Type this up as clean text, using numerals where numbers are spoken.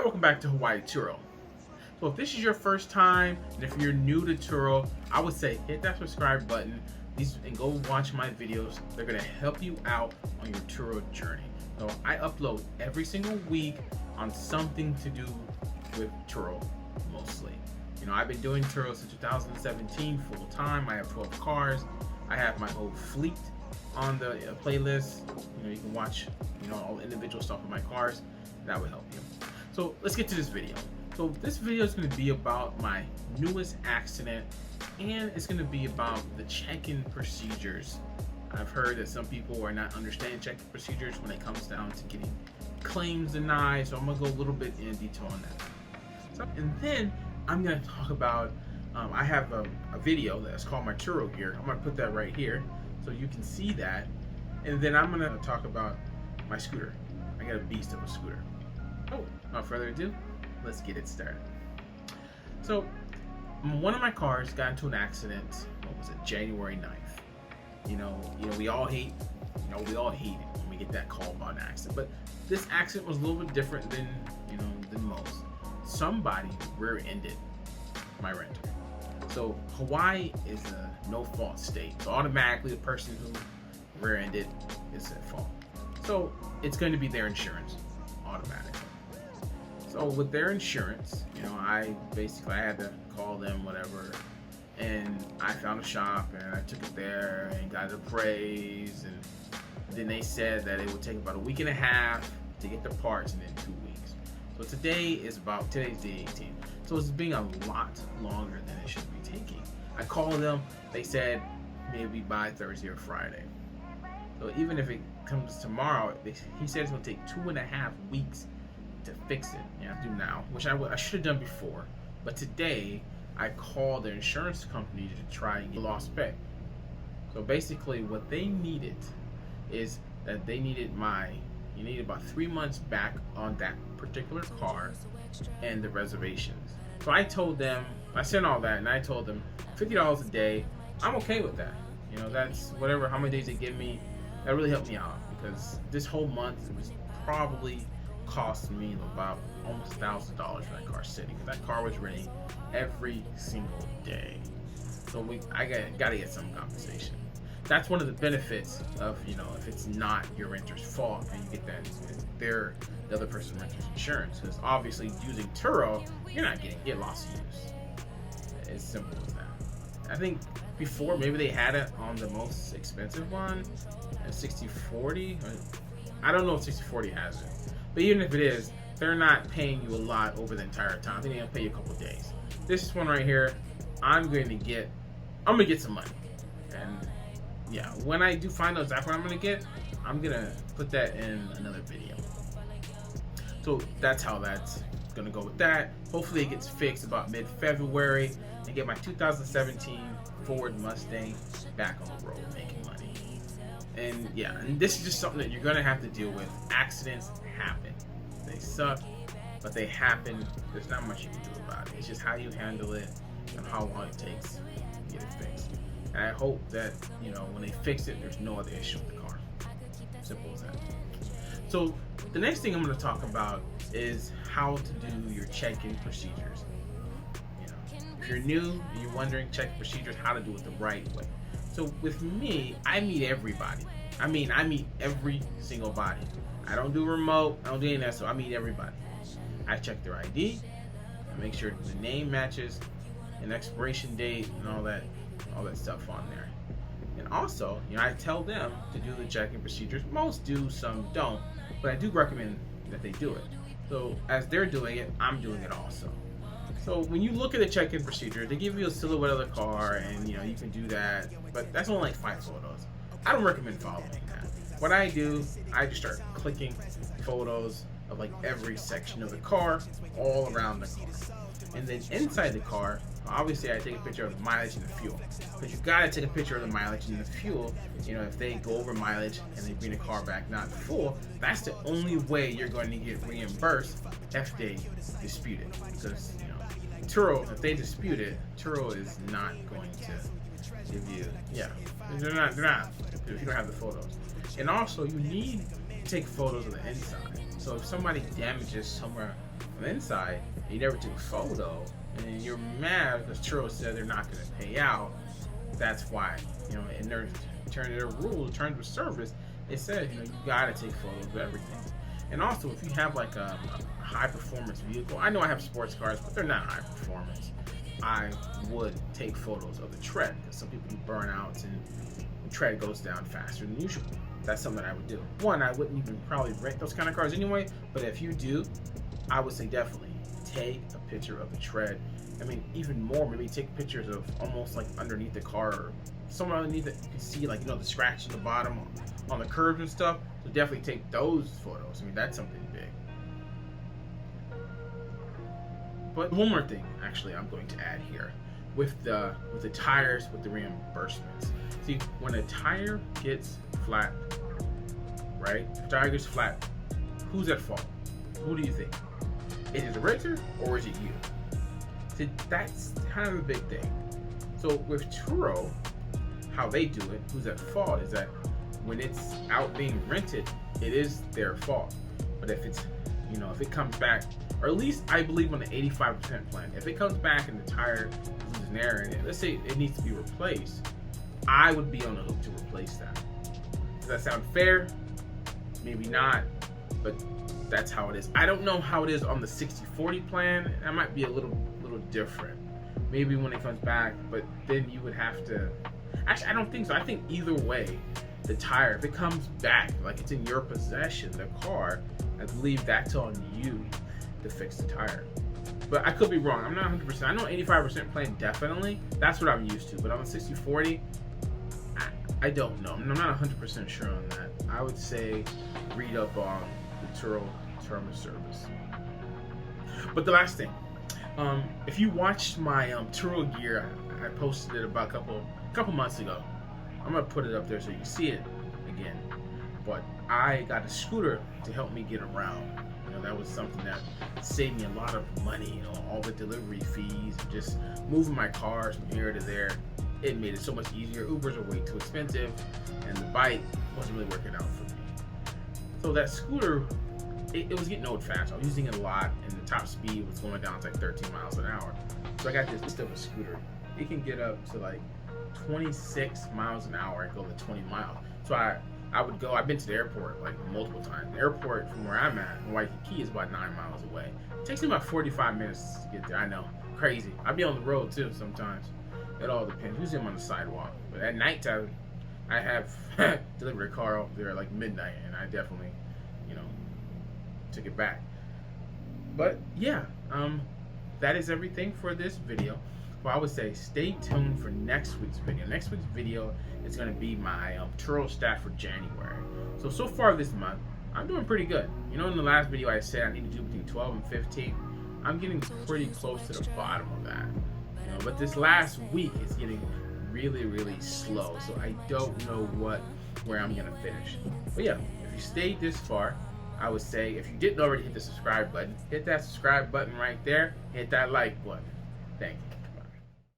welcome back to Hawaii Turo. So if this is your first time, and if you're new to Turo, I would say hit that subscribe button and go watch my videos. They're gonna help you out on your Turo journey. So I upload every single week on something to do with Turo, mostly. You know, I've been doing Turo since 2017 full time. I have 12 cars. I have my whole fleet on the playlist. You know, you can watch, all the individual stuff in my cars. That would help you. So let's get to this video. So this video is going to be about my newest accident, and it's going to be about the check-in procedures. I've heard that some people are not understanding check-in procedures when it comes down to getting claims denied, so I'm going to go a little bit in detail on that. And then I'm going to talk about, I have a video that's called my Turo gear. I'm going to put that right here so you can see that. And then I'm going to talk about my scooter. I got a beast of a scooter. Oh, without further ado, let's get it started. So, one of my cars got into an accident. What was it? January 9th. We all hate. We all hate it when we get that call about an accident. But this accident was a little bit different than most. Somebody rear-ended my renter. So Hawaii is a no-fault state. So automatically, the person who rear-ended is at fault. So it's going to be their insurance automatically. So with their insurance, I had to call them, whatever, and I found a shop and I took it there and got it appraised, and then they said that it would take about a week and a half to get the parts and then 2 weeks. So today's day 18. So it's being a lot longer than it should be taking. I called them, they said maybe by Thursday or Friday. So even if it comes tomorrow, he said it's gonna take 2.5 weeks to fix it. Do now, which I should have done before, but today I called their insurance company to try and get lost pay. So basically what they needed is that you needed about 3 months back on that particular car and the reservations. So I told them, I sent all that, and I told them $50 a day, I'm okay with that. That's whatever, how many days they give me, that really helped me out, because this whole month it was probably cost me about almost $1,000 for that car sitting, because that car was running every single day. So I gotta get some compensation. That's one of the benefits of if it's not your renter's fault and you get that they're the other person's renter's insurance, because obviously using Turo, you're not getting lost use. It's simple as that. I think before maybe they had it on the most expensive one, a 60/40. I don't know if 60/40 has it. But even if it is, they're not paying you a lot over the entire time. I think they're gonna pay you a couple days. This one right here, I'm gonna get some money. And yeah, when I do find out exactly what I'm gonna get, I'm gonna put that in another video. So that's how that's gonna go with that. Hopefully it gets fixed about mid-February and get my 2017 Ford Mustang back on the road making money. And yeah, and this is just something that you're gonna have to deal with. Accidents happen. They suck, but they happen. There's not much you can do about it. It's just how you handle it and how long it takes to get it fixed. And I hope that, when they fix it, there's no other issue with the car. Simple as that. So the next thing I'm gonna talk about is how to do your check-in procedures. If you're new and you're wondering check-in procedures, how to do it the right way. So with me, I meet everybody. I meet every single body. I don't do remote, I don't do any of that, so I meet everybody. I check their ID, I make sure the name matches, and expiration date, and all that stuff on there. And also, I tell them to do the check-in procedures. Most do, some don't, but I do recommend that they do it. So as they're doing it, I'm doing it also. So when you look at the check-in procedure, they give you a silhouette of the car, and you can do that, but that's only like 5 photos. I don't recommend following that. What I do, I just start clicking photos of like every section of the car, all around the car. And then inside the car, obviously I take a picture of the mileage and the fuel. Because you've got to take a picture of the mileage and the fuel. If they go over mileage and they bring the car back not full, that's the only way you're going to get reimbursed if they dispute it. Because Turo, if they dispute it, Turo is not going to give you, they're not, if you don't have the photos. And also, you need to take photos of the inside. So if somebody damages somewhere on the inside, and you never took a photo, and you're mad because Turo said they're not going to pay out. That's why, in their terms of service, it says, you gotta take photos of everything. And also, if you have like a high performance vehicle, I know I have sports cars, but they're not high performance. I would take photos of the tread, because some people do burnouts and the tread goes down faster than usual. That's something I would do. One, I wouldn't even probably rent those kind of cars anyway, but if you do, I would say definitely take a picture of the tread. I mean, even more, maybe take pictures of almost like underneath the car, or somewhere underneath it you can see, like, the scratch in the bottom on the curves and stuff. So definitely take those photos. I mean, that's something big. But one more thing, actually, I'm going to add here with the tires, with the reimbursements. See, when a tire gets flat, right? If a tire gets flat, who's at fault? Who do you think? Is it the renter or is it you? See, that's kind of a big thing. So with Turo, how they do it, who's at fault is that when it's out being rented, it is their fault. But if it's, if it comes back, or at least I believe on the 85% plan, if it comes back and the tire is an error, and let's say it needs to be replaced, I would be on the hook to replace that. Does that sound fair? Maybe not, but that's how it is. I don't know how it is on the 60/40 plan. That might be a little different. Maybe when it comes back, but then you would have to. Actually, I don't think so. I think either way, the tire, if it comes back, like it's in your possession, the car, I believe that's on you to fix the tire. But I could be wrong. I'm not 100%. I know 85% plan definitely. That's what I'm used to. But on the 60/40, I don't know. I'm not 100% sure on that. I would say read up on the Turo term of service. But the last thing, if you watched my Turo gear, I posted it about a couple months ago. I'm gonna put it up there so you can see it again. But I got a scooter to help me get around. That was something that saved me a lot of money. All the delivery fees, just moving my cars from here to there. It made it so much easier. Ubers are way too expensive, and the bike wasn't really working out for me. So that scooter, it was getting old fast. I was using it a lot, and the top speed was going down to like 13 miles an hour. So I got this stuff of a scooter. It can get up to like 26 miles an hour and go to 20 miles. So I would go. I've been to the airport like multiple times. The airport from where I'm at, in Waikiki, is about 9 miles away. It takes me about 45 minutes to get there. I know, crazy. I'd be on the road too sometimes. It all depends. Usually I'm on the sidewalk. But at nighttime, I have delivered a car over there like midnight, and I definitely, took it back. But yeah, that is everything for this video. Well, I would say stay tuned for next week's video. Next week's video is going to be my Turo stat for January. So far this month, I'm doing pretty good. In the last video I said I need to do between 12 and 15. I'm getting pretty close to the bottom of that. But this last week is getting really, really slow. So I don't know where I'm going to finish. But yeah, if you stayed this far, I would say if you didn't already hit the subscribe button, hit that subscribe button right there. Hit that like button. Thank you.